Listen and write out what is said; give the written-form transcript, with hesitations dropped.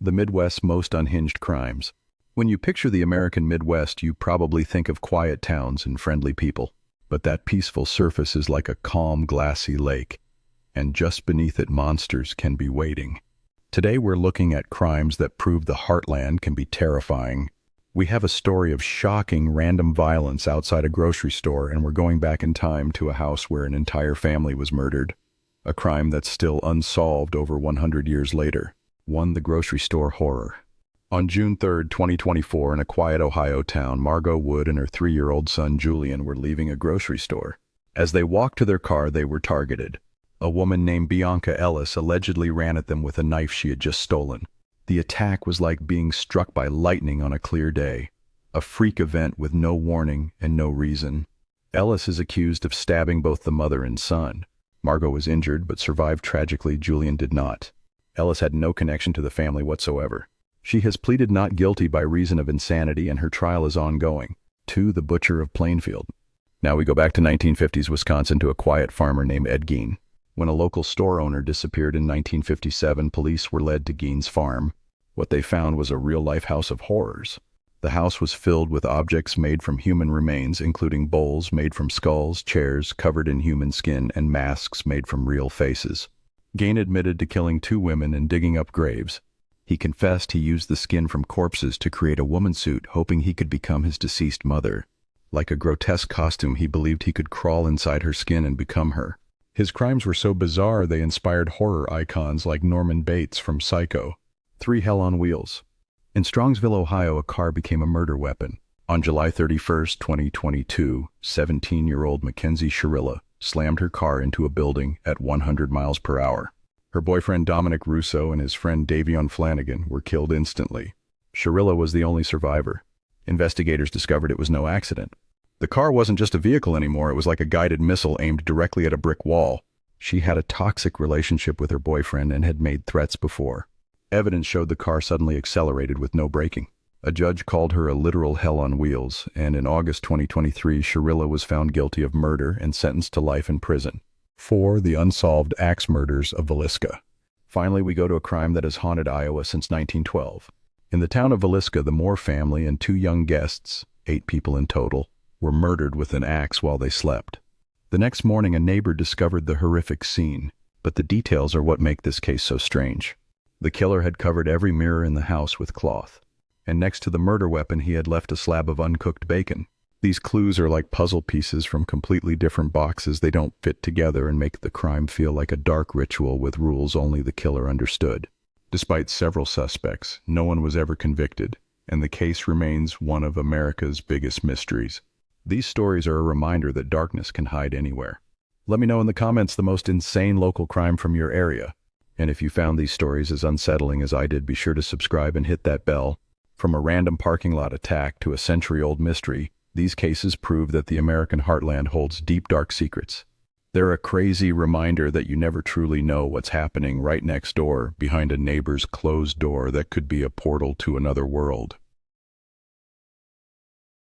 The Midwest's most unhinged crimes. When you picture the American Midwest, you probably think of quiet towns and friendly people. But that peaceful surface is like a calm, glassy lake, and just beneath it monsters can be waiting. Today we're looking at crimes that prove the heartland can be terrifying. We have a story of shocking random violence outside a grocery store, and we're going back in time to a house where an entire family was murdered. A crime that's still unsolved over 100 years later. The grocery store horror. On June 3, 2024, in a quiet Ohio town, Margot Wood and her 3-year-old son Julian were leaving a grocery store. As they walked to their car, they were targeted. A woman named Bianca Ellis allegedly ran at them with a knife she had just stolen. The attack was like being struck by lightning on a clear day. A freak event with no warning and no reason. Ellis is accused of stabbing both the mother and son. Margot was injured but survived tragically. Julian did not. Ellis had no connection to the family whatsoever. She has pleaded not guilty by reason of insanity, and her trial is ongoing. The butcher of Plainfield. Now we go back to 1950s Wisconsin to a quiet farmer named Ed Gein. When a local store owner disappeared in 1957, police were led to Gein's farm. What they found was a real-life house of horrors. The house was filled with objects made from human remains, including bowls made from skulls, chairs covered in human skin, and masks made from real faces. Gein admitted to killing 2 women and digging up graves. He confessed he used the skin from corpses to create a woman suit, hoping he could become his deceased mother. Like a grotesque costume, he believed he could crawl inside her skin and become her. His crimes were so bizarre they inspired horror icons like Norman Bates from Psycho. 3 Hell on Wheels. In Strongsville, Ohio, a car became a murder weapon. On July 31, 2022, 17-year-old Mackenzie Shirilla slammed her car into a building at 100 miles per hour. Her boyfriend Dominic Russo and his friend Davion Flanagan were killed instantly. Shirilla was the only survivor. Investigators discovered it was no accident. The car wasn't just a vehicle anymore, it was like a guided missile aimed directly at a brick wall. She had a toxic relationship with her boyfriend and had made threats before. Evidence showed the car suddenly accelerated with no braking. A judge called her a literal hell on wheels, and in August 2023, Shirilla was found guilty of murder and sentenced to life in prison. The unsolved axe murders of Villisca. Finally, we go to a crime that has haunted Iowa since 1912. In the town of Villisca, the Moore family and 2 young guests, 8 people in total, were murdered with an axe while they slept. The next morning, a neighbor discovered the horrific scene, but the details are what make this case so strange. The killer had covered every mirror in the house with cloth, and next to the murder weapon he had left a slab of uncooked bacon. These clues are like puzzle pieces from completely different boxes. They don't fit together and make the crime feel like a dark ritual with rules only the killer understood. Despite several suspects, no one was ever convicted, and the case remains one of America's biggest mysteries. These stories are a reminder that darkness can hide anywhere. Let me know in the comments the most insane local crime from your area. And if you found these stories as unsettling as I did, be sure to subscribe and hit that bell. From a random parking lot attack to a century-old mystery, these cases prove that the American heartland holds deep, dark secrets. They're a crazy reminder that you never truly know what's happening right next door, behind a neighbor's closed door that could be a portal to another world.